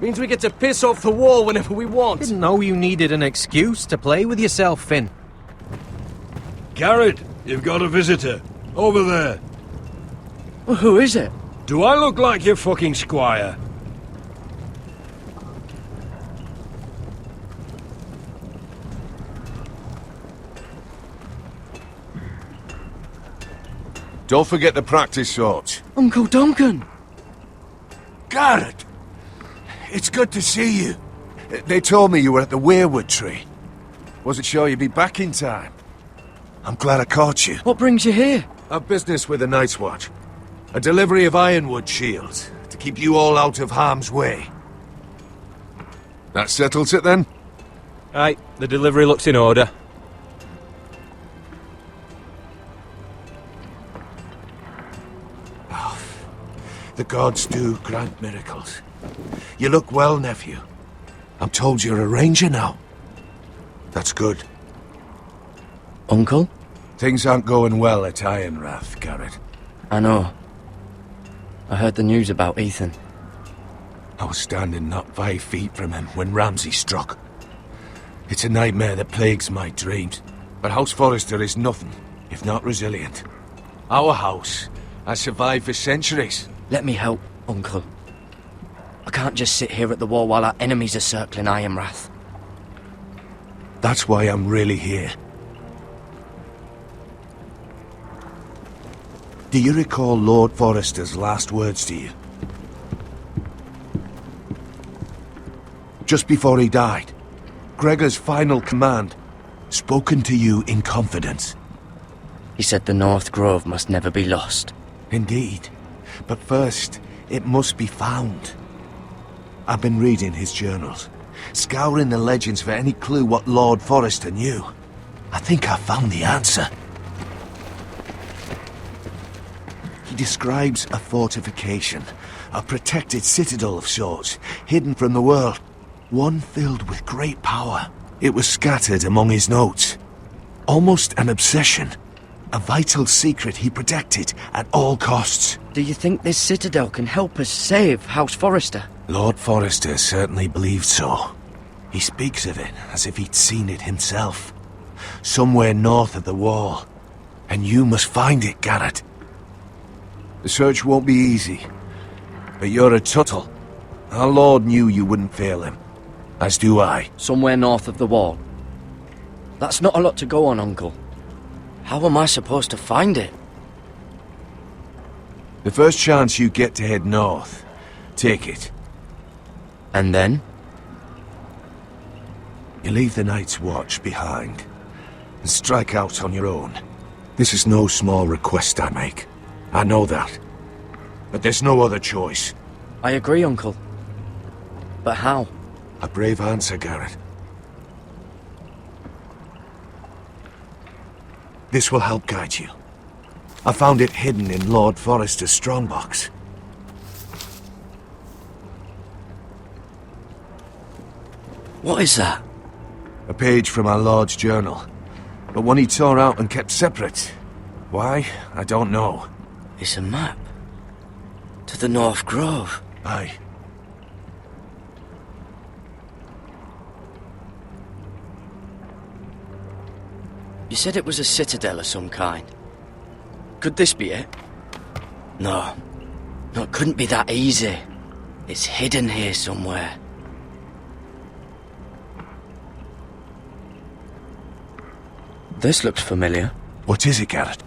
Means we get to piss off the wall whenever we want. Didn't know you needed an excuse to play with yourself, Finn. Garrett, you've got a visitor. Over there. Well, who is it? Do I look like your fucking squire? Don't forget the practice shots. Uncle Duncan! Garrett! It's good to see you. They told me you were at the weirwood tree. Wasn't sure you'd be back in time. I'm glad I caught you. What brings you here? I've business with the Night's Watch. A delivery of ironwood shields, to keep you all out of harm's way. That settles it then? Aye, the delivery looks in order. The gods do grant miracles. You look well, nephew. I'm told you're a ranger now. That's good. Uncle? Things aren't going well at Ironrath, Garrett. I know. I heard the news about Ethan. I was standing not 5 feet from him when Ramsay struck. It's a nightmare that plagues my dreams. But House Forrester is nothing, if not resilient. Our house has survived for centuries. Let me help, Uncle. I can't just sit here at the wall while our enemies are circling Ironrath. That's why I'm really here. Do you recall Lord Forrester's last words to you? Just before he died, Gregor's final command, spoken to you in confidence. He said the North Grove must never be lost. Indeed. But first, it must be found. I've been reading his journals, scouring the legends for any clue what Lord Forrester knew. I think I found the answer. He describes a fortification, a protected citadel of sorts, hidden from the world, one filled with great power. It was scattered among his notes. Almost an obsession. A vital secret he protected at all costs. Do you think this citadel can help us save House Forrester? Lord Forrester certainly believed so. He speaks of it as if he'd seen it himself. Somewhere north of the wall. And you must find it, Garrett. The search won't be easy. But you're a Tuttle. Our Lord knew you wouldn't fail him. As do I. Somewhere north of the wall. That's not a lot to go on, Uncle. How am I supposed to find it? The first chance you get to head north, take it. And then? You leave the Night's Watch behind, and strike out on your own. This is no small request I make. I know that. But there's no other choice. I agree, Uncle. But how? A brave answer, Garrett. This will help guide you. I found it hidden in Lord Forrester's strongbox. What is that? A page from our Lord's journal. But one he tore out and kept separate. Why? I don't know. It's a map. To the North Grove. Aye. You said it was a citadel of some kind. Could this be it? No. No, it couldn't be that easy. It's hidden here somewhere. This looks familiar. What is it, Garrett?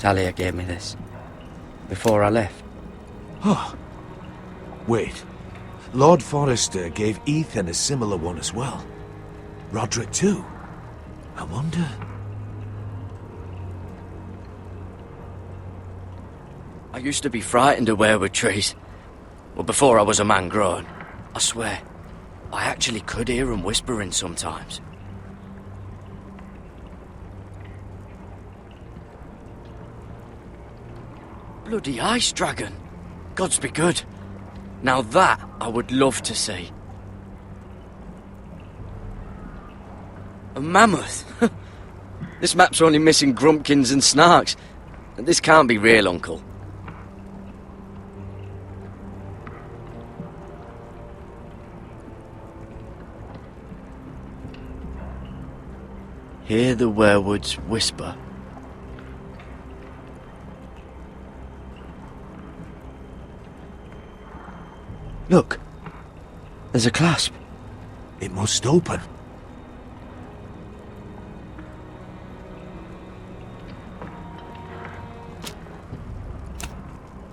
Talia gave me this. Before I left. Oh. Wait. Lord Forrester gave Ethan a similar one as well. Roderick too. I wonder... I used to be frightened of weirwood trees. Well, before I was a man grown. I swear, I actually could hear them whispering sometimes. Bloody ice dragon. Gods be good. Now that I would love to see. A mammoth. This map's only missing grumpkins and snarks. This can't be real, Uncle. Hear the werewoods whisper. Look, there's a clasp. It must open.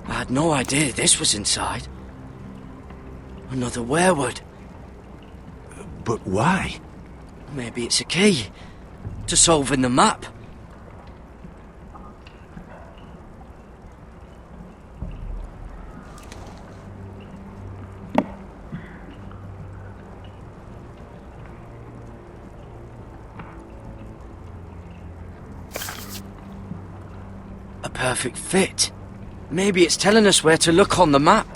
I had no idea this was inside. Another werewood. But why? Maybe it's a key to solving the map. A perfect fit. Maybe it's telling us where to look on the map.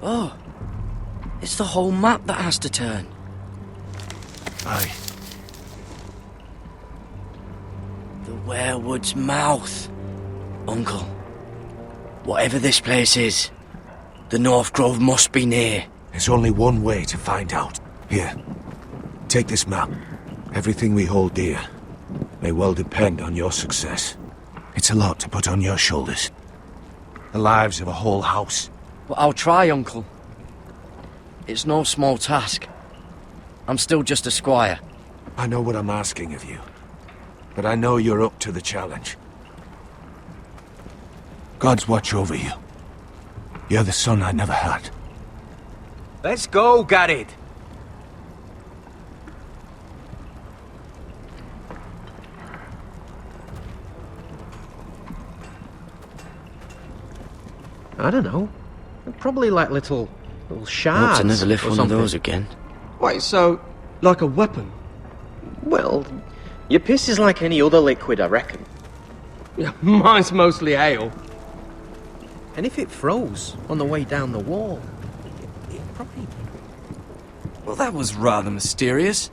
Oh, it's the whole map that has to turn. Aye. The werewood's mouth. Uncle, whatever this place is, the North Grove must be near. There's only one way to find out. Here, take this map. Everything we hold dear may well depend on your success. It's a lot to put on your shoulders. The lives of a whole house. But I'll try, Uncle. It's no small task. I'm still just a squire. I know what I'm asking of you, but I know you're up to the challenge. God's watch over you. You're the son I never had. Let's go, Garrett. I don't know. Probably like little shards. Hope to never lift or one something. of those again. Wait, so, like a weapon? Well, your piss is like any other liquid, I reckon. Yeah, mine's mostly ale. And if it froze on the way down the wall, it probably... Well, that was rather mysterious.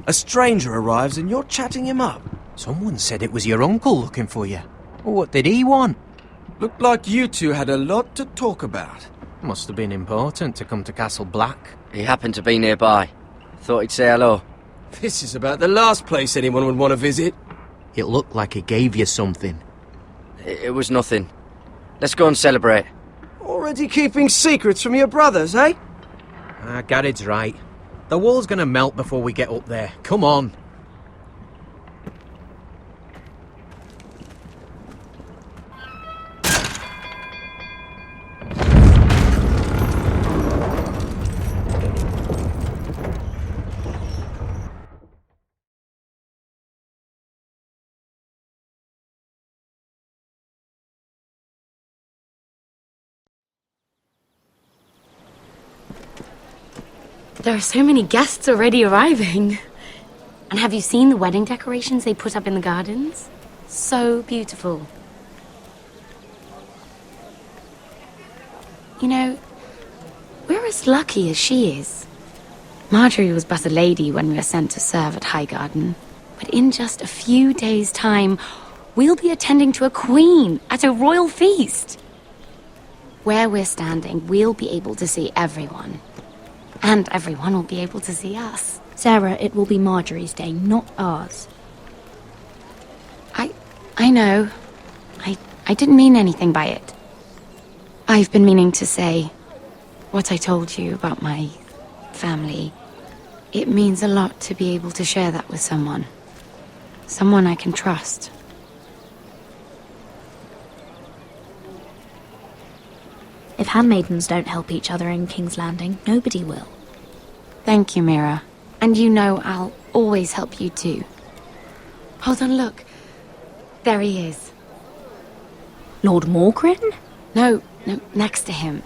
A stranger arrives and you're chatting him up. Someone said it was your uncle looking for you. What did he want? Looked like you two had a lot to talk about. Must have been important to come to Castle Black. He happened to be nearby. Thought he'd say hello. This is about the last place anyone would want to visit. It looked like he gave you something. It was nothing. Let's go and celebrate. Already keeping secrets from your brothers, eh? Garrett's right. The wall's gonna melt before we get up there. Come on. There are so many guests already arriving. And have you seen the wedding decorations they put up in the gardens? So beautiful. You know, we're as lucky as she is. Marjorie was but a lady when we were sent to serve at Highgarden. But in just a few days' time, we'll be attending to a queen at a royal feast. Where we're standing, we'll be able to see everyone. And everyone will be able to see us. Sarah, it will be Marjorie's day, not ours. I know. I didn't mean anything by it. I've been meaning to say what I told you about my family. It means a lot to be able to share that with someone. Someone I can trust. If handmaidens don't help each other in King's Landing, nobody will. Thank you, Mira. And you know I'll always help you too. Hold on, look. There he is. Lord Morgrin? No, next to him.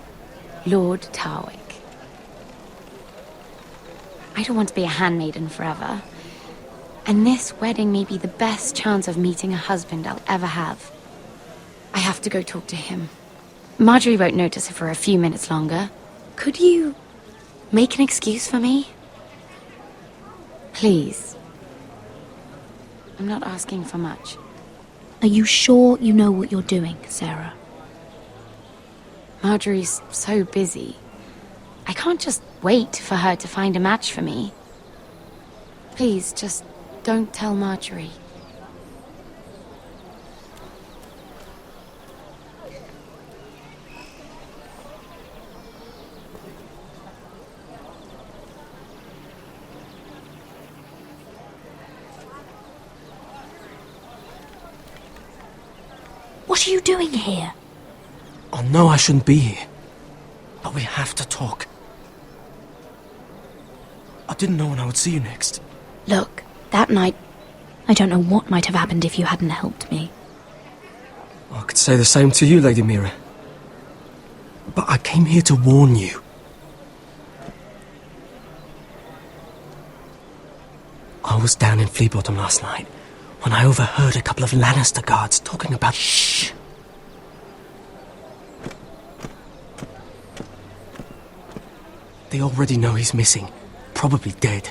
Lord Tarwick. I don't want to be a handmaiden forever. And this wedding may be the best chance of meeting a husband I'll ever have. I have to go talk to him. Marjorie won't notice it for a few minutes longer. Could you Make an excuse for me? Please. I'm not asking for much. Are you sure you know what you're doing, Sarah? Marjorie's so busy. I can't just wait for her to find a match for me. Please, just don't tell Marjorie. What are you doing here? I know I shouldn't be here, but we have to talk. I didn't know when I would see you next. Look, that night, I don't know what might have happened if you hadn't helped me. I could say the same to you, Lady Mira. But I came here to warn you. I was down in Fleabottom last night when I overheard a couple of Lannister guards talking about... Shh! They already know he's missing, probably dead.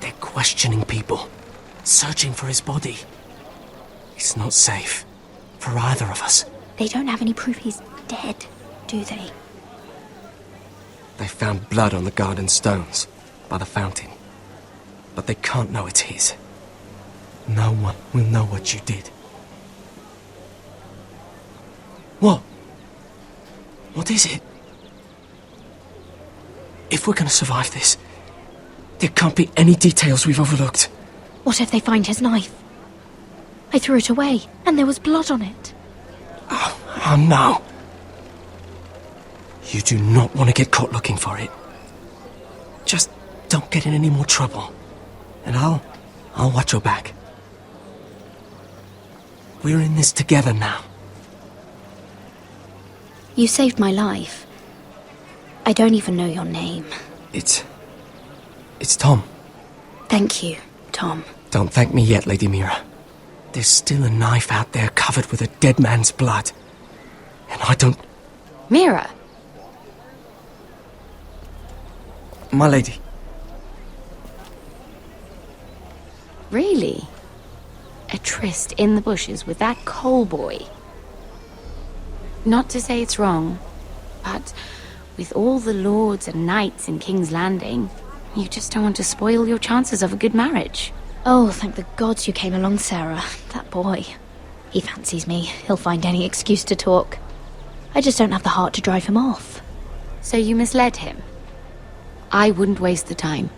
They're questioning people, searching for his body. It's not safe for either of us. They don't have any proof he's dead, do they? They found blood on the garden stones by the fountain, but they can't know it's his. No one will know what you did. What? What is it? If we're gonna survive this, there can't be any details we've overlooked. What if they find his knife? I threw it away, and there was blood on it. Oh no. You do not want to get caught looking for it. Just don't get in any more trouble. And I'll watch your back. We're in this together now. You saved my life. I don't even know your name. It's Tom. Thank you, Tom. Don't thank me yet, Lady Mira. There's still a knife out there covered with a dead man's blood. And I don't... Mira! My lady. Really? A tryst in the bushes with that coal boy? Not to say it's wrong, but with all the lords and knights in King's Landing, you just don't want to spoil your chances of a good marriage. Oh, thank the gods you came along, Sarah. That boy. He fancies me. He'll find any excuse to talk. I just don't have the heart to drive him off. So you misled him? I wouldn't waste the time.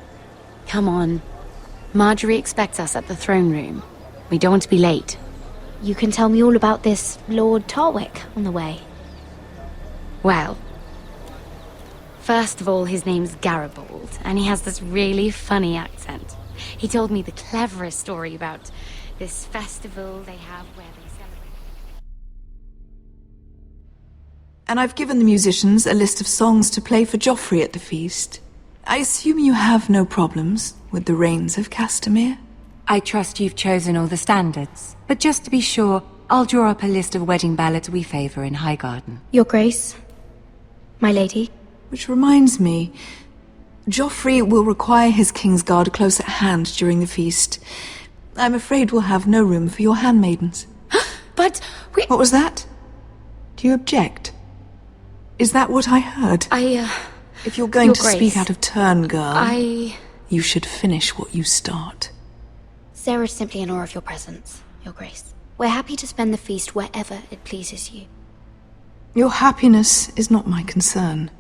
Come on. Marjorie expects us at the throne room. We don't want to be late. You can tell me all about this Lord Tarwick on the way. Well, first of all, his name's Garibald, and he has this really funny accent. He told me the cleverest story about this festival they have where they celebrate. And I've given the musicians a list of songs to play for Joffrey at the feast. I assume you have no problems with the Rains of Castamere? I trust you've chosen all the standards. But just to be sure, I'll draw up a list of wedding ballads we favour in Highgarden. Your Grace, my lady. Which reminds me, Joffrey will require his Kingsguard close at hand during the feast. I'm afraid we'll have no room for your handmaidens. But we... What was that? Do you object? Is that what I heard? If you're going to speak out of turn, girl, you should finish what you start. Sarah's simply in awe of your presence, Your Grace. We're happy to spend the feast wherever it pleases you. Your happiness is not my concern.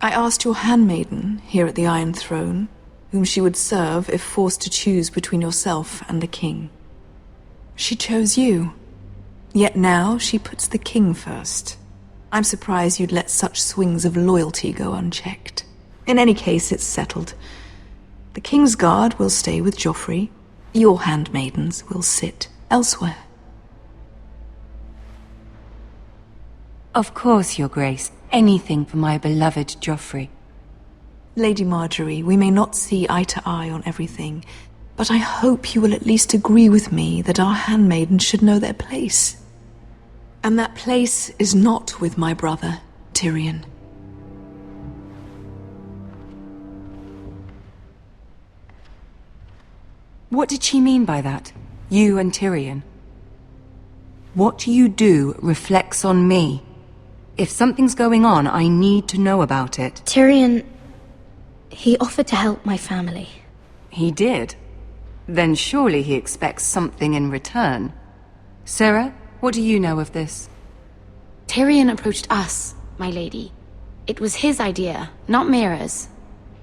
I asked your handmaiden here at the Iron Throne whom she would serve if forced to choose between yourself and the king. She chose you. Yet now she puts the king first. I'm surprised you'd let such swings of loyalty go unchecked. In any case, it's settled. The Kingsguard will stay with Joffrey. Your handmaidens will sit elsewhere. Of course, Your Grace. Anything for my beloved Joffrey. Lady Marjorie, we may not see eye to eye on everything, but I hope you will at least agree with me that our handmaidens should know their place. And that place is not with my brother, Tyrion. What did she mean by that? You and Tyrion? What you do reflects on me. If something's going on, I need to know about it. Tyrion... he offered to help my family. He did? Then surely he expects something in return. Sarah, what do you know of this? Tyrion approached us, my lady. It was his idea, not Mira's.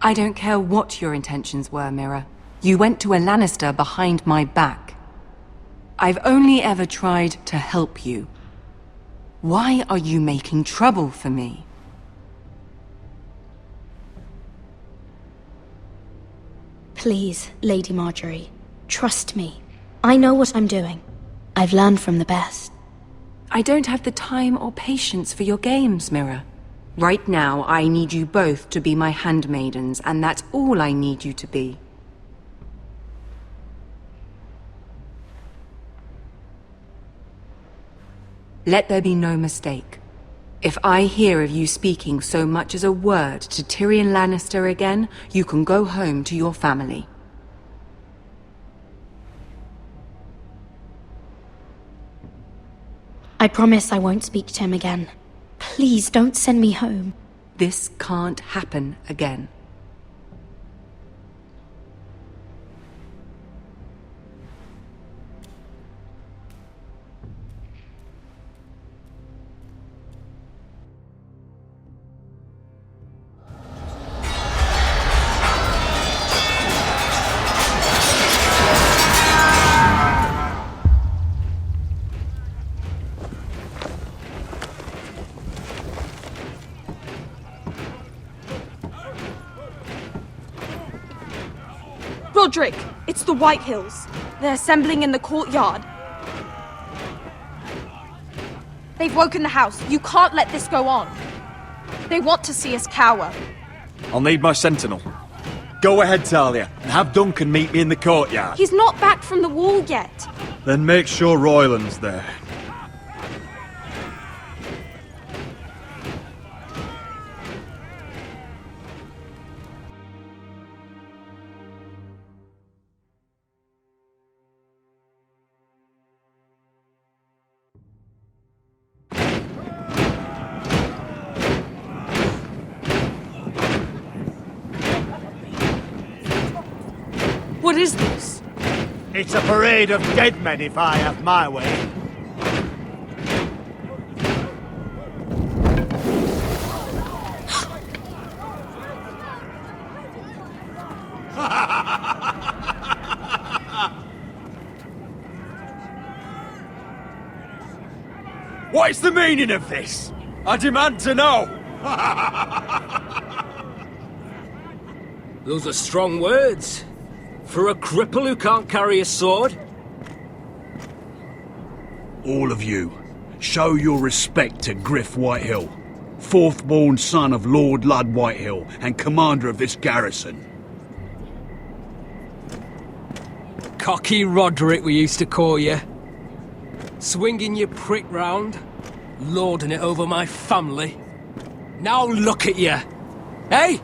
I don't care what your intentions were, Mira. You went to a Lannister behind my back. I've only ever tried to help you. Why are you making trouble for me? Please, Lady Marjorie, trust me. I know what I'm doing. I've learned from the best. I don't have the time or patience for your games, Mira. Right now, I need you both to be my handmaidens, and that's all I need you to be. Let there be no mistake. If I hear of you speaking so much as a word to Tyrion Lannister again, you can go home to your family. I promise I won't speak to him again. Please don't send me home. This can't happen again. Roderick, it's the White Hills. They're assembling in the courtyard. They've woken the house. You can't let this go on. They want to see us cower. I'll need my sentinel. Go ahead, Talia, and have Duncan meet me in the courtyard. He's not back from the wall yet. Then make sure Royland's there. What is this? It's a parade of dead men if I have my way. What is the meaning of this? I demand to know! Those are strong words. For a cripple who can't carry a sword? All of you, show your respect to Griff Whitehill, fourth-born son of Lord Ludd Whitehill and commander of this garrison. Cocky Roderick, we used to call you. Swinging your prick round, lording it over my family. Now look at you! Hey?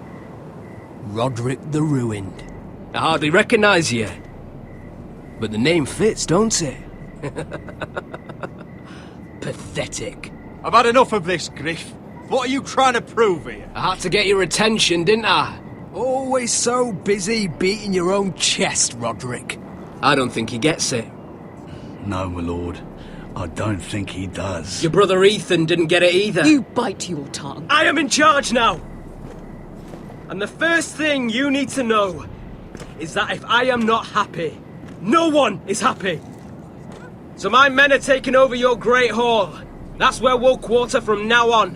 Roderick the Ruined. I hardly recognise you. But the name fits, don't it? Pathetic. I've had enough of this, Griff. What are you trying to prove here? I had to get your attention, didn't I? Always so busy beating your own chest, Roderick. I don't think he gets it. No, my lord. I don't think he does. Your brother Ethan didn't get it either. You bite your tongue. I am in charge now! And the first thing you need to know is that if I am not happy, no one is happy. So my men are taking over your Great Hall. That's where we'll quarter from now on.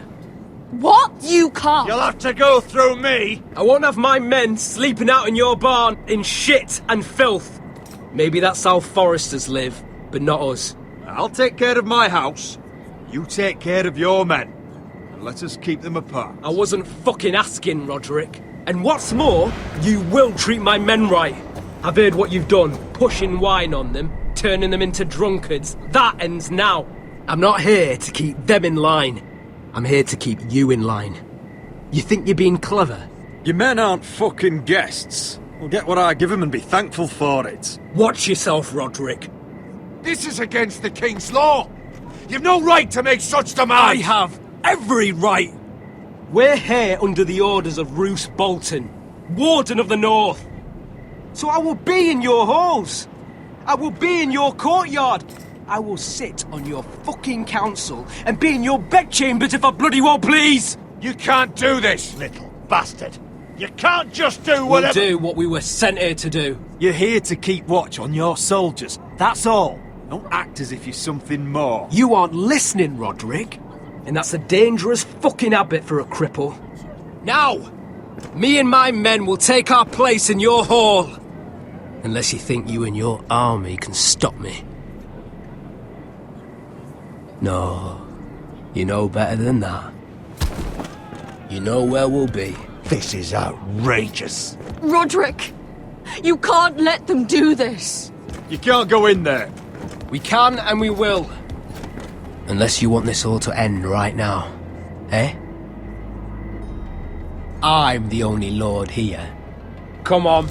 What? You can't. You'll have to go through me. I won't have my men sleeping out in your barn in shit and filth. Maybe that's how foresters live, but not us. I'll take care of my house. You take care of your men. And let us keep them apart. I wasn't fucking asking, Roderick. And what's more, you will treat my men right. I've heard what you've done, pushing wine on them, turning them into drunkards. That ends now. I'm not here to keep them in line. I'm here to keep you in line. You think you're being clever? Your men aren't fucking guests. We'll get what I give him and be thankful for it. Watch yourself, Roderick. This is against the King's law. You've no right to make such demands. I have every right. We're here under the orders of Roose Bolton, Warden of the North. So I will be in your halls. I will be in your courtyard. I will sit on your fucking council and be in your bedchambers if I bloody well please. You can't do this, little bastard. You can't just do whatever... We'll do what we were sent here to do. You're here to keep watch on your soldiers. That's all. Don't act as if you're something more. You aren't listening, Roderick. And that's a dangerous fucking habit for a cripple. Now, me and my men will take our place in your hall. Unless you think you and your army can stop me. No, you know better than that. You know where we'll be. This is outrageous. Roderick! You can't let them do this! You can't go in there. We can and we will. Unless you want this all to end right now. Eh? I'm the only lord here. Come on.